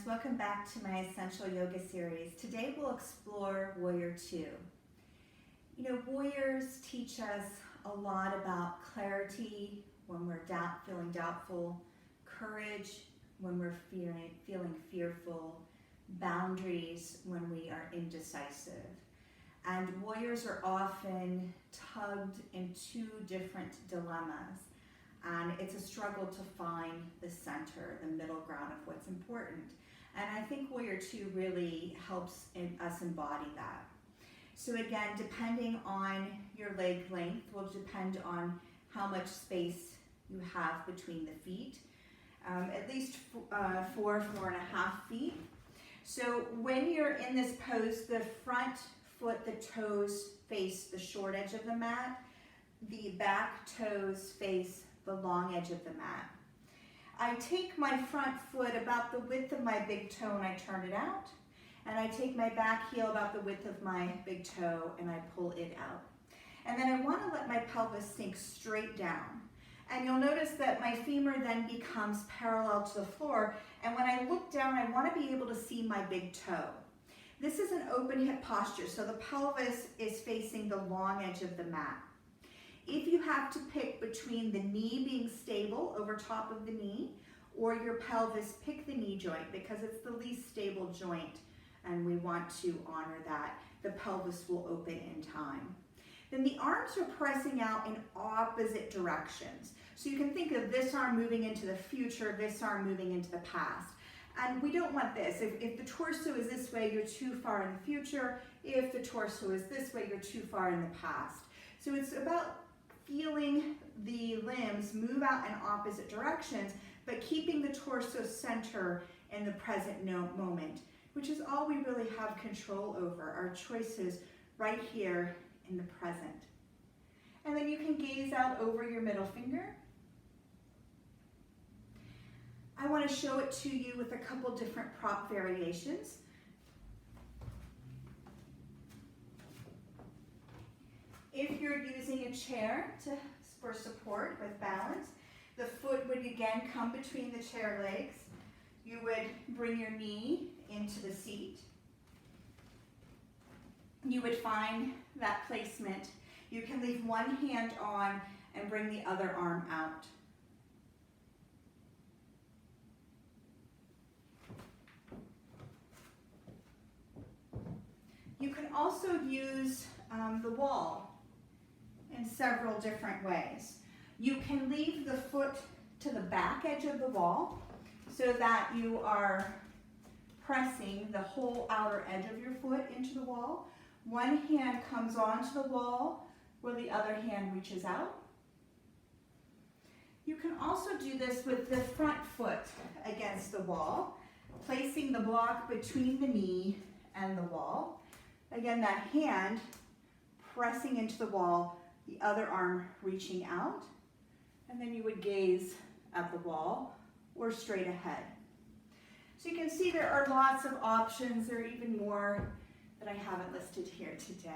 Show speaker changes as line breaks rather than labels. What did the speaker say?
welcome back to my Essential Yoga series. Today we'll explore Warrior 2. You know, warriors teach us a lot about clarity when we're feeling doubtful, courage when we're feeling fearful, boundaries when we are indecisive. And warriors are often tugged in two different dilemmas. And it's a struggle to find the center, the middle ground of what's important. And I think Warrior 2 really helps us embody that. So again, depending on your leg length will depend on how much space you have between the feet. At least 4.5 feet. So when you're in this pose, the front foot, the toes face the short edge of the mat. The back toes face the long edge of the mat. I take my front foot about the width of my big toe and I turn it out. And I take my back heel about the width of my big toe and I pull it out. And then I want to let my pelvis sink straight down. And you'll notice that my femur then becomes parallel to the floor. And when I look down, I want to be able to see my big toe. This is an open hip posture, so the pelvis is facing the long edge of the mat. If you have to pick between the knee being stable over top of the knee or your pelvis, pick the knee joint because it's the least stable joint and we want to honor that. The pelvis will open in time. Then the arms are pressing out in opposite directions. So you can think of this arm moving into the future, this arm moving into the past. And we don't want this. If the torso is this way, you're too far in the future. If the torso is this way, you're too far in the past. So it's about feeling the limbs move out in opposite directions, but keeping the torso center in the present moment, which is all we really have control over, our choices right here in the present. And then you can gaze out over your middle finger. I want to show it to you with a couple different prop variations. If you're using a chair for support with balance, the foot would again come between the chair legs. You would bring your knee into the seat. You would find that placement. You can leave one hand on and bring the other arm out. You can also use the wall in several different ways. You can leave the foot to the back edge of the wall so that you are pressing the whole outer edge of your foot into the wall. One hand comes onto the wall where the other hand reaches out. You can also do this with the front foot against the wall, placing the block between the knee and the wall. Again, that hand pressing into the wall, the other arm reaching out, and then you would gaze at the wall or straight ahead. So you can see there are lots of options. There are even more that I haven't listed here today.